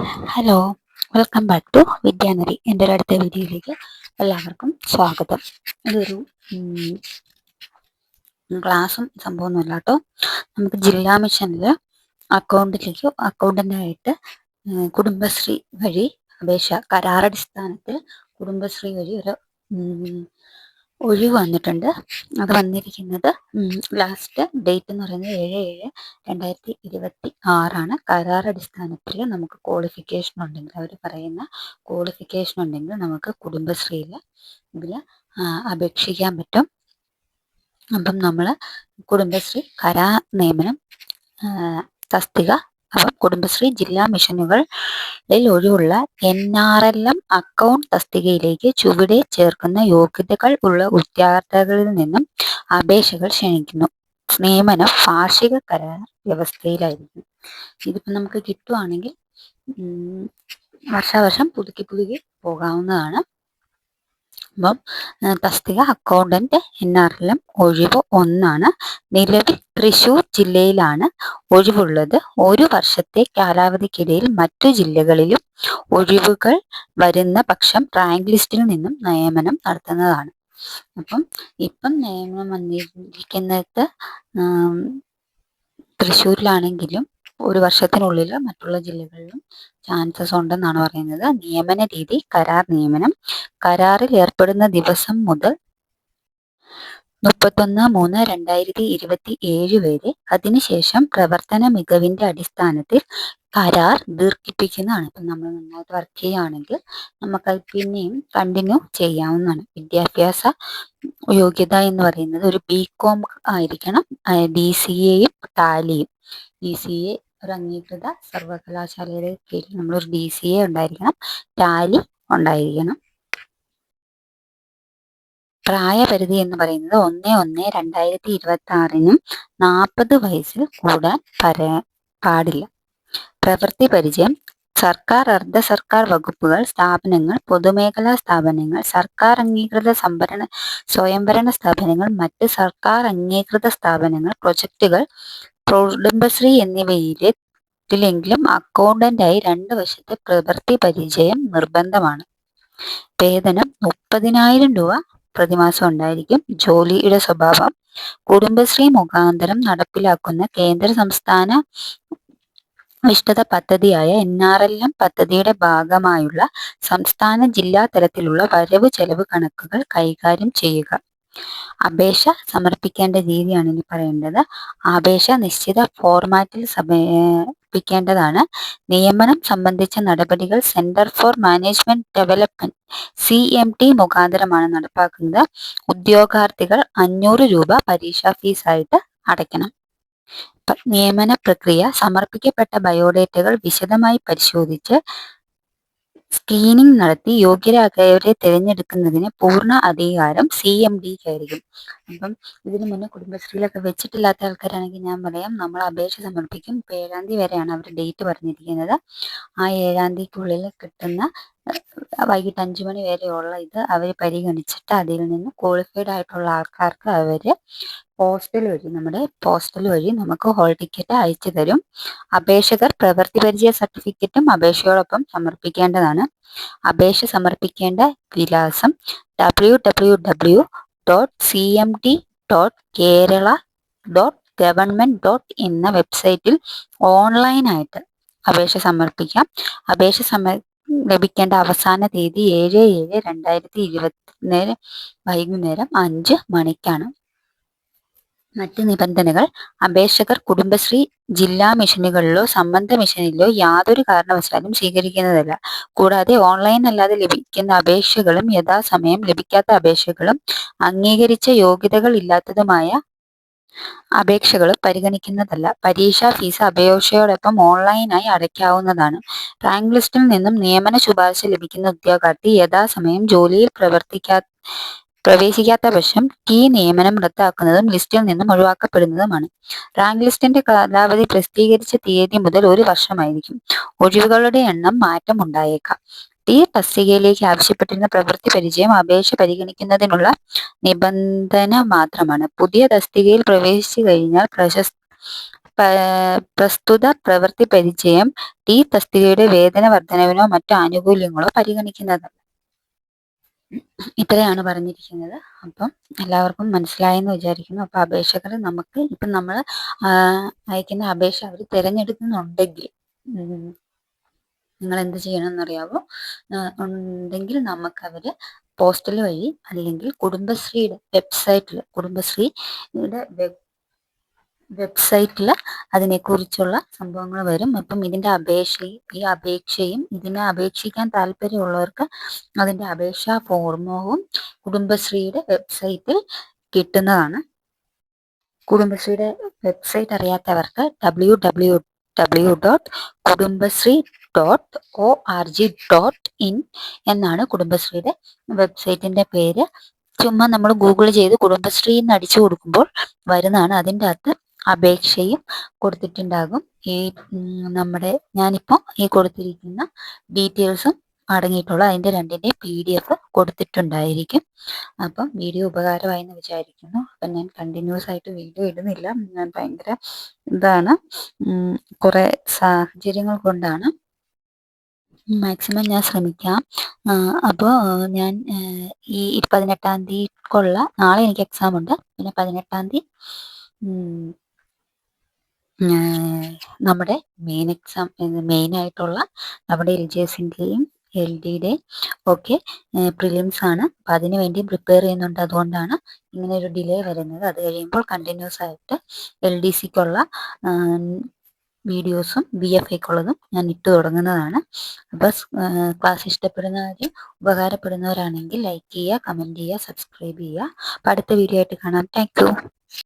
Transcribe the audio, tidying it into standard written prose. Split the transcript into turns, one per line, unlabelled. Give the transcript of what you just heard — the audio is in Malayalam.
Hello, welcome back to Vidyanadi. എൻ്റെ ഒരു അടുത്ത വീഡിയോയിലേക്ക് എല്ലാവർക്കും സ്വാഗതം. ഇതൊരു ക്ലാസ്സും സംഭവമൊന്നുമല്ല കേട്ടോ. നമുക്ക് ജില്ലാ മിഷനിൽ അക്കൗണ്ടൻ്റായിട്ട് കുടുംബശ്രീ വഴി അപേക്ഷ കരാറടിസ്ഥാനത്തിൽ കുടുംബശ്രീ വഴി ഒരു ഒഴിവ് വന്നിട്ടുണ്ട്. അത് വന്നിരിക്കുന്നത് ലാസ്റ്റ് ഡേറ്റ് എന്ന് പറയുന്നത് 7/7/2026 കരാറടിസ്ഥാനത്തിൽ നമുക്ക് ക്വാളിഫിക്കേഷൻ ഉണ്ടെങ്കിൽ, അവർ പറയുന്ന ക്വാളിഫിക്കേഷൻ ഉണ്ടെങ്കിൽ നമുക്ക് കുടുംബശ്രീയിൽ ഇതിൽ അപേക്ഷിക്കാൻ പറ്റും. അപ്പം നമ്മൾ കുടുംബശ്രീ കരാർ നിയമനം തസ്തിക, അപ്പം കുടുംബശ്രീ ജില്ലാ മിഷനുകളിൽ ഒഴിവുള്ള NRLM അക്കൗണ്ട് തസ്തികയിലേക്ക് ചുവടെ ചേർക്കുന്ന യോഗ്യതകൾ ഉള്ള ഉദ്യോഗാർത്ഥികളിൽ നിന്നും അപേക്ഷകൾ ക്ഷണിക്കുന്നു. നിയമനം വാർഷിക കരാർ വ്യവസ്ഥയിലായിരിക്കും. ഇതിപ്പോൾ നമുക്ക് കിട്ടുവാണെങ്കിൽ വർഷാവർഷം പുതുക്കി പോകാവുന്നതാണ്. അപ്പം തസ്തിക അക്കൗണ്ടന്റ് NRLM ഒഴിവ് 1 നിലവിൽ തൃശ്ശൂർ ജില്ലയിലാണ് ഒഴിവുള്ളത്. ഒരു വർഷത്തെ കാലാവധിക്കിടയിൽ മറ്റു ജില്ലകളിലും ഒഴിവുകൾ വരുന്ന പക്ഷം റാങ്ക് ലിസ്റ്റിൽ നിന്നും നിയമനം നടത്തുന്നതാണ്. അപ്പം ഇപ്പം നിയമനം വന്നിരിക്കുന്നത് തൃശ്ശൂരിലാണെങ്കിലും ഒരു വർഷത്തിനുള്ളിൽ മറ്റുള്ള ജില്ലകളിലും ചാൻസസ് ഉണ്ടെന്നാണ് പറയുന്നത്. നിയമന രീതി കരാർ നിയമനം. കരാറിൽ ഏർപ്പെടുന്ന ദിവസം മുതൽ 31/3/2027 വരെ. അതിനുശേഷം പ്രവർത്തന മികവിന്റെ അടിസ്ഥാനത്തിൽ കരാർ ദീർഘിപ്പിക്കുന്നതാണ്. ഇപ്പം നമ്മൾ നന്നായിട്ട് വർക്ക് ചെയ്യുകയാണെങ്കിൽ നമുക്ക് പിന്നെയും കണ്ടിന്യൂ ചെയ്യാവുന്നതാണ്. വിദ്യാഭ്യാസ യോഗ്യത എന്ന് പറയുന്നത് ഒരു BCom ആയിരിക്കണം. DCAയും ടാലിയും. DCA ഒരു അംഗീകൃത സർവകലാശാലയുടെ കീഴിൽ നമ്മളൊരു DCA ഉണ്ടായിരിക്കണം, ടാലി ഉണ്ടായിരിക്കണം. പ്രായപരിധി എന്ന് പറയുന്നത് 1/1/2026 40 വയസ്സിൽ കൂടാൻ പാടില്ല. പ്രവൃത്തി പരിചയം. സർക്കാർ, അർദ്ധ സർക്കാർ വകുപ്പുകൾ, സ്ഥാപനങ്ങൾ, പൊതുമേഖലാ സ്ഥാപനങ്ങൾ, സർക്കാർ അംഗീകൃത സ്വയംഭരണ സ്ഥാപനങ്ങൾ, മറ്റ് സർക്കാർ അംഗീകൃത സ്ഥാപനങ്ങൾ, പ്രൊജക്റ്റുകൾ, കുടുംബശ്രീ എന്നിവയിലെങ്കിലും അക്കൗണ്ടന്റായി 2 വർഷത്തെ പ്രവൃത്തി പരിചയം നിർബന്ധമാണ്. വേതനം 30,000 രൂപ പ്രതിമാസം ഉണ്ടായിരിക്കും. ജോലിയുടെ സ്വഭാവം. കുടുംബശ്രീ മുഖാന്തരം നടപ്പിലാക്കുന്ന കേന്ദ്ര സംസ്ഥാന വിഷ്ഠിത പദ്ധതിയായ NRLM പദ്ധതിയുടെ ഭാഗമായുള്ള സംസ്ഥാന ജില്ലാ തലത്തിലുള്ള വരവ് ചെലവ് കണക്കുകൾ കൈകാര്യം ചെയ്യുക. അപേക്ഷ സമർപ്പിക്കേണ്ട രീതിയാണ് ഇനി പറയേണ്ടത്. അപേക്ഷ നിശ്ചിത ഫോർമാറ്റിൽ സമർപ്പിക്കേണ്ടതാണ്. നിയമനം സംബന്ധിച്ച നടപടികൾ centre for management development CMD മുഖാന്തരമാണ് നടപ്പാക്കുന്നത്. ഉദ്യോഗാർത്ഥികൾ 500 രൂപ പരീക്ഷാ ഫീസായിട്ട് അടയ്ക്കണം. നിയമന പ്രക്രിയ. സമർപ്പിക്കപ്പെട്ട ബയോഡേറ്റകൾ വിശദമായി പരിശോധിച്ച് സ്ക്രീനിംഗ് നടത്തി യോഗ്യരായവരെ തിരഞ്ഞെടുക്കുന്നതിന് പൂർണ്ണ അധികാരം CMDക്കായിരിക്കും. അപ്പം ഇതിനു മുന്നേ കുടുംബശ്രീയിലൊക്കെ വെച്ചിട്ടില്ലാത്ത ആൾക്കാരാണെങ്കിൽ ഞാൻ പറയാം, നമ്മൾ അപേക്ഷ സമർപ്പിക്കും. 7-ാം തീയതി വരെയാണ് അവർ ഡേറ്റ് പറഞ്ഞിരിക്കുന്നത്. ആ 7-ാം തീയതിക്കുള്ളിൽ കിട്ടുന്ന വൈകിട്ട് 5 മണി വരെയുള്ള ഇത് അവർ പരിഗണിച്ചിട്ട് അതിൽ നിന്ന് ക്വാളിഫൈഡ് ആയിട്ടുള്ള ആൾക്കാർക്ക് അവർ നമ്മുടെ പോസ്റ്റൽ വഴി നമുക്ക് ഹോൾ ടിക്കറ്റ് അയച്ചു തരും. അപേക്ഷകർ പ്രവൃത്തി പരിചയ സർട്ടിഫിക്കറ്റും അപേക്ഷയോടൊപ്പം സമർപ്പിക്കേണ്ടതാണ്. അപേക്ഷ സമർപ്പിക്കേണ്ട വിലാസം www.cmd.kerala.government.in എന്ന വെബ്സൈറ്റിൽ ഓൺലൈനായിട്ട് അപേക്ഷ സമർപ്പിക്കാം. അപേക്ഷ ലഭിക്കേണ്ട അവസാന തീയതി 7/7/2024 വൈകുന്നേരം 5 മണിക്കാണ്. മറ്റ് നിബന്ധനകൾ. അപേക്ഷകർ കുടുംബശ്രീ ജില്ലാ മിഷനുകളിലോ സംബന്ധ മിഷനിലോ യാതൊരു കാരണവശാലും സ്വീകരിക്കുന്നതല്ല. കൂടാതെ ഓൺലൈൻ അല്ലാതെ ലഭിക്കുന്ന അപേക്ഷകളും യഥാസമയം ലഭിക്കാത്ത അപേക്ഷകളും അംഗീകരിച്ച യോഗ്യതകൾ ഇല്ലാത്തതുമായ അപേക്ഷകളും പരിഗണിക്കുന്നതല്ല. പരീക്ഷാ ഫീസ് അപേക്ഷയോടൊപ്പം ഓൺലൈനായി അടയ്ക്കാവുന്നതാണ്. റാങ്ക് ലിസ്റ്റിൽ നിന്നും നിയമന ശുപാർശ ലഭിക്കുന്ന ഉദ്യോഗാർത്ഥി യഥാസമയം ജോലിയിൽ പ്രവേശിക്കാത്ത പക്ഷം നിയമനം റദ്ദാക്കുന്നതും ലിസ്റ്റിൽ നിന്നും ഒഴിവാക്കപ്പെടുന്നതുമാണ്. റാങ്ക് ലിസ്റ്റിന്റെ കാലാവധി പ്രസിദ്ധീകരിച്ച തീയതി മുതൽ 1 വർഷമായിരിക്കും. ഒഴിവുകളുടെ എണ്ണം മാറ്റം ഉണ്ടായേക്കാം. തസ്തികയിലേക്ക് ആവശ്യപ്പെട്ടിരുന്ന പ്രവൃത്തി പരിചയം അപേക്ഷ പരിഗണിക്കുന്നതിനുള്ള നിബന്ധന മാത്രമാണ്. പുതിയ തസ്തികയിൽ പ്രവേശിച്ചു കഴിഞ്ഞാൽ പ്രസ്തുത പ്രവൃത്തി പരിചയം തസ്തികയുടെ വേതന വർധനവിനോ മറ്റു ആനുകൂല്യങ്ങളോ പരിഗണിക്കുന്നത്. ഇത്രയാണ് പറഞ്ഞിരിക്കുന്നത്. അപ്പം എല്ലാവർക്കും മനസ്സിലായെന്ന് വിചാരിക്കുന്നു. അപ്പോൾ അപേക്ഷകർ നമുക്ക് ഇപ്പം നമ്മൾ അയക്കുന്ന അപേക്ഷ അവർ തിരഞ്ഞെടുക്കുന്നുണ്ടെങ്കിൽ നിങ്ങൾ എന്ത് ചെയ്യണമെന്നറിയാവോ? ഉണ്ടെങ്കിൽ നമുക്കവർ പോസ്റ്റൽ വഴി അല്ലെങ്കിൽ കുടുംബശ്രീയുടെ വെബ്സൈറ്റിൽ അതിനെക്കുറിച്ചുള്ള സംഭവങ്ങൾ വരും. അപ്പം ഇതിൻ്റെ അപേക്ഷയും ഇതിനെ അപേക്ഷിക്കാൻ താല്പര്യമുള്ളവർക്ക് അതിൻ്റെ അപേക്ഷാ ഫോർമവും കുടുംബശ്രീയുടെ വെബ്സൈറ്റിൽ കിട്ടുന്നതാണ്. കുടുംബശ്രീയുടെ വെബ്സൈറ്റ് അറിയാത്തവർക്ക് www.kudumbashree.org.in എന്നാണ് കുടുംബശ്രീയുടെ വെബ്സൈറ്റിൻ്റെ പേര്. ചുമ്മാ നമ്മൾ ഗൂഗിൾ ചെയ്ത് കുടുംബശ്രീ എന്ന് അടിച്ചു കൊടുക്കുമ്പോൾ വരുന്നതാണ്. അതിൻ്റെ അകത്ത് അപേക്ഷയും കൊടുത്തിട്ടുണ്ടാകും. ഞാനിപ്പോൾ ഈ കൊടുത്തിരിക്കുന്ന ഡീറ്റെയിൽസും അടങ്ങിയിട്ടുള്ള അതിൻ്റെ രണ്ടിൻ്റെ PDF കൊടുത്തിട്ടുണ്ടായിരിക്കും. അപ്പം വീഡിയോ ഉപകാരമായെന്ന് വിചാരിക്കുന്നു. അപ്പം ഞാൻ കണ്ടിന്യൂസ് ആയിട്ട് വീഡിയോ ഇടുന്നില്ല. ഞാൻ ഭയങ്കര കുറേ സാഹചര്യങ്ങൾ കൊണ്ടാണ്. മാക്സിമം ഞാൻ ശ്രമിക്കാം. അപ്പോൾ ഞാൻ ഈ 18-ാം തീയതിക്കുള്ള നാളെ എനിക്ക് എക്സാം ഉണ്ട്. പിന്നെ 18-ാം തീയതി നമ്മുടെ മെയിനായിട്ടുള്ള നമ്മുടെ LGSൻ്റെയും LDയുടെയും ഒക്കെ പ്രിലിംസ് ആണ്. അപ്പം അതിന് വേണ്ടി പ്രിപ്പയർ ചെയ്യുന്നുണ്ട്. അതുകൊണ്ടാണ് ഇങ്ങനെ ഒരു ഡിലേ വരുന്നത്. അത് കഴിയുമ്പോൾ കണ്ടിന്യൂസ് ആയിട്ട് LDCക്കുള്ള വീഡിയോസും BFAക്കുള്ളതും ഞാൻ ഇട്ട് തുടങ്ങുന്നതാണ്. അപ്പോൾ ക്ലാസ് ഇഷ്ടപ്പെടുന്നവരും ഉപകാരപ്പെടുന്നവരാണെങ്കിൽ ലൈക്ക് ചെയ്യുക, കമൻറ്റ് ചെയ്യുക, സബ്സ്ക്രൈബ് ചെയ്യുക. അപ്പോൾ അടുത്ത വീഡിയോ ആയിട്ട് കാണാം. Thank you.